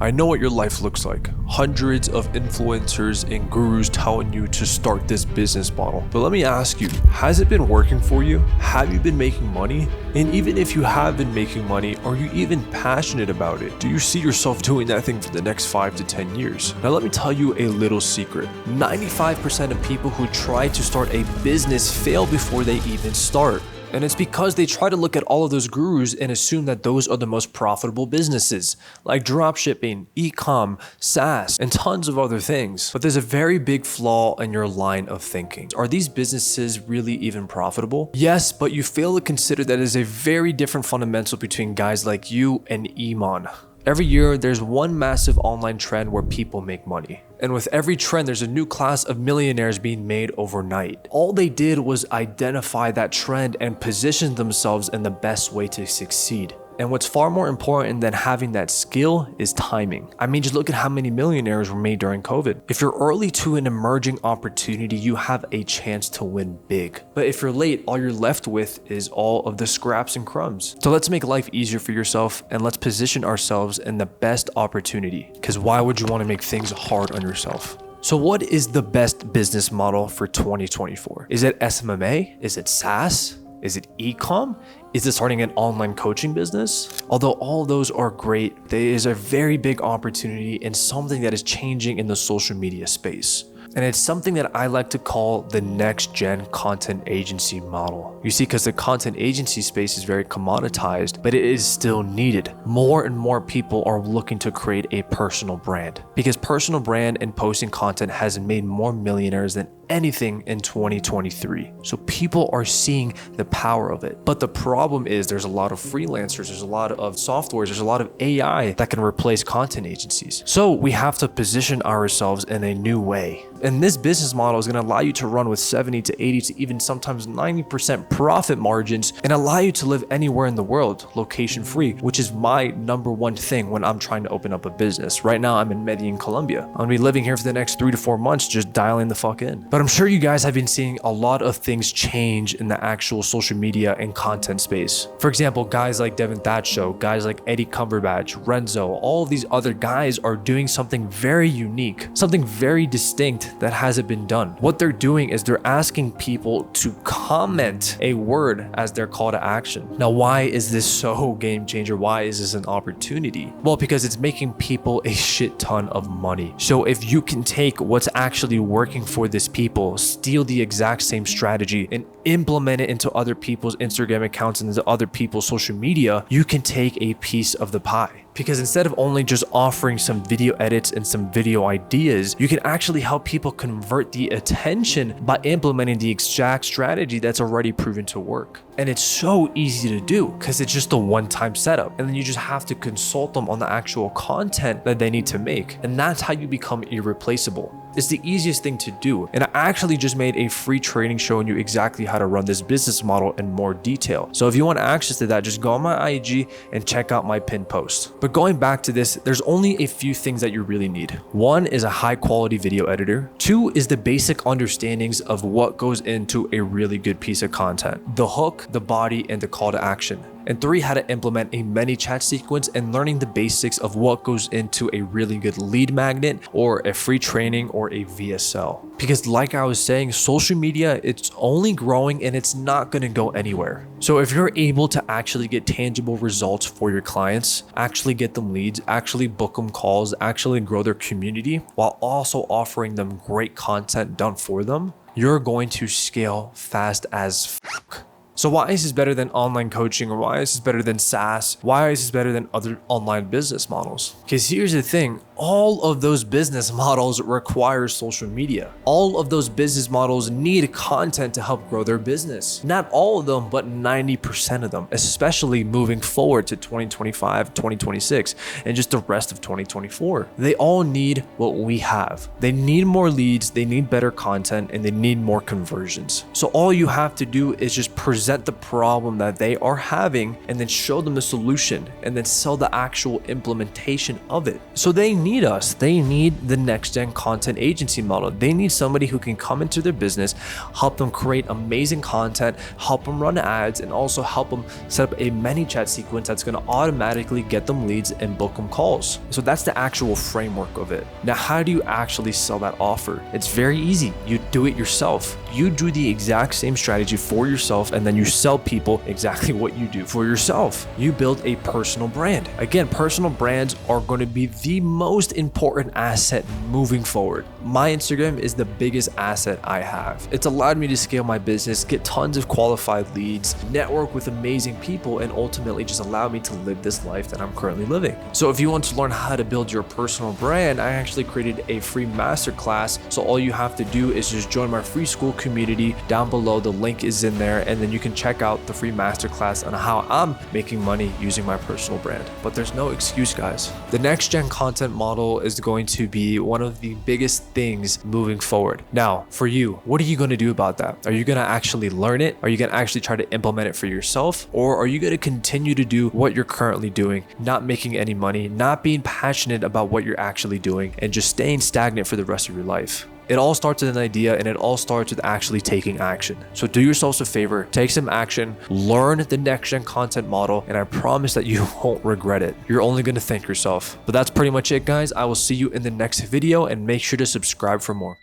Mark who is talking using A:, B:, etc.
A: I know what your life looks like. Hundreds of influencers and gurus telling you to start this business model. But let me ask you, has it been working for you? Have you been making money? And even if you have been making money, are you even passionate about it? Do you see yourself doing that thing for the next 5 to 10 years? Now let me tell you a little secret. 95% of people who try to start a business fail before they even start. And it's because they try to look at all of those gurus and assume that those are the most profitable businesses, like dropshipping, e-com, SaaS, and tons of other things. But there's a very big flaw in your line of thinking. Are these businesses really even profitable? Yes, but you fail to consider that there's a very different fundamental between guys like you and Iman. Every year, there's one massive online trend where people make money. And with every trend, there's a new class of millionaires being made overnight. All they did was identify that trend and position themselves in the best way to succeed. And what's far more important than having that skill is timing. I mean, just look at how many millionaires were made during COVID. If you're early to an emerging opportunity, you have a chance to win big. But if you're late, all you're left with is all of the scraps and crumbs. So let's make life easier for yourself and let's position ourselves in the best opportunity. Because why would you want to make things hard on yourself? So what is the best business model for 2024? Is it SMMA? Is it SaaS? Is it e-com? Is it starting an online coaching business? Although all those are great, there is a very big opportunity and something that is changing in the social media space. And it's something that I like to call the next gen content agency model. You see, because the content agency space is very commoditized, but it is still needed. More and more people are looking to create a personal brand because personal brand and posting content has made more millionaires than anything in 2023. So people are seeing the power of it. But the problem is there's a lot of freelancers, there's a lot of softwares, there's a lot of AI that can replace content agencies. So we have to position ourselves in a new way. And this business model is going to allow you to run with 70 to 80 to even sometimes 90% profit margins and allow you to live anywhere in the world, location free, which is my number one thing when I'm trying to open up a business. Right now, I'm in Medellin, Colombia. I'm going to be living here for the next 3 to 4 months, just dialing the fuck in. But I'm sure you guys have been seeing a lot of things change in the actual social media and content space. For example, guys like Devin Thatcho, guys like Eddie Cumberbatch, Renzo, all of these other guys are doing something very unique, something very distinct that hasn't been done. What they're doing is they're asking people to comment a word as their call to action. Now, why is this so game changer? Why is this an opportunity? Well, because it's making people a shit ton of money. So if you can take what's actually working for this people, steal the exact same strategy and implement it into other people's Instagram accounts and into other people's social media, you can take a piece of the pie. Because instead of only just offering some video edits and some video ideas, you can actually help people convert the attention by implementing the exact strategy that's already proven to work. And it's so easy to do because it's just a one-time setup. And then you just have to consult them on the actual content that they need to make. And that's how you become irreplaceable. It's the easiest thing to do. And I actually just made a free training showing you exactly how to run this business model in more detail. So if you want access to that, just go on my IG and check out my pinned post. But going back to this, there's only a few things that you really need. One is a high quality video editor. Two is the basic understandings of what goes into a really good piece of content. The hook, the body, and the call to action. And 3, how to implement a ManyChat sequence and learning the basics of what goes into a really good lead magnet or a free training or a VSL. Because like I was saying, social media, it's only growing and it's not going to go anywhere. So if you're able to actually get tangible results for your clients, actually get them leads, actually book them calls, actually grow their community while also offering them great content done for them, you're going to scale fast as fuck. So why is this better than online coaching, or why is this better than SaaS? Why is this better than other online business models? Because here's the thing, all of those business models require social media. All of those business models need content to help grow their business. Not all of them, but 90% of them, especially moving forward to 2025, 2026, and just the rest of 2024. They all need what we have. They need more leads, they need better content, and they need more conversions. So all you have to do is just present present the problem that they are having, and then show them the solution, and then sell the actual implementation of it. So they need us. They need the next gen content agency model. They need somebody who can come into their business, help them create amazing content, help them run ads, and also help them set up a ManyChat sequence that's going to automatically get them leads and book them calls. So that's the actual framework of it. Now, how do you actually sell that offer? It's very easy. You do it yourself. You do the exact same strategy for yourself, and then you sell people exactly what you do for yourself. You build a personal brand. Again, personal brands are going to be the most important asset moving forward. My Instagram is the biggest asset I have. It's allowed me to scale my business, get tons of qualified leads, network with amazing people, and ultimately just allow me to live this life that I'm currently living. So if you want to learn how to build your personal brand, I actually created a free masterclass. So all you have to do is just join my free school community down below. The link is in there, and then you can check out the free masterclass on how I'm making money using my personal brand. But there's no excuse, guys. The next gen content model is going to be one of the biggest things moving forward. Now, for you, what are you going to do about that? Are you going to actually learn it? Are you going to actually try to implement it for yourself? Or are you going to continue to do what you're currently doing, not making any money, not being passionate about what you're actually doing, and just staying stagnant for the rest of your life? It all starts with an idea, and it all starts with actually taking action. So do yourselves a favor, take some action, learn the next gen content model, and I promise that you won't regret it. You're only going to thank yourself. But that's pretty much it, guys. I will see you in the next video, and make sure to subscribe for more.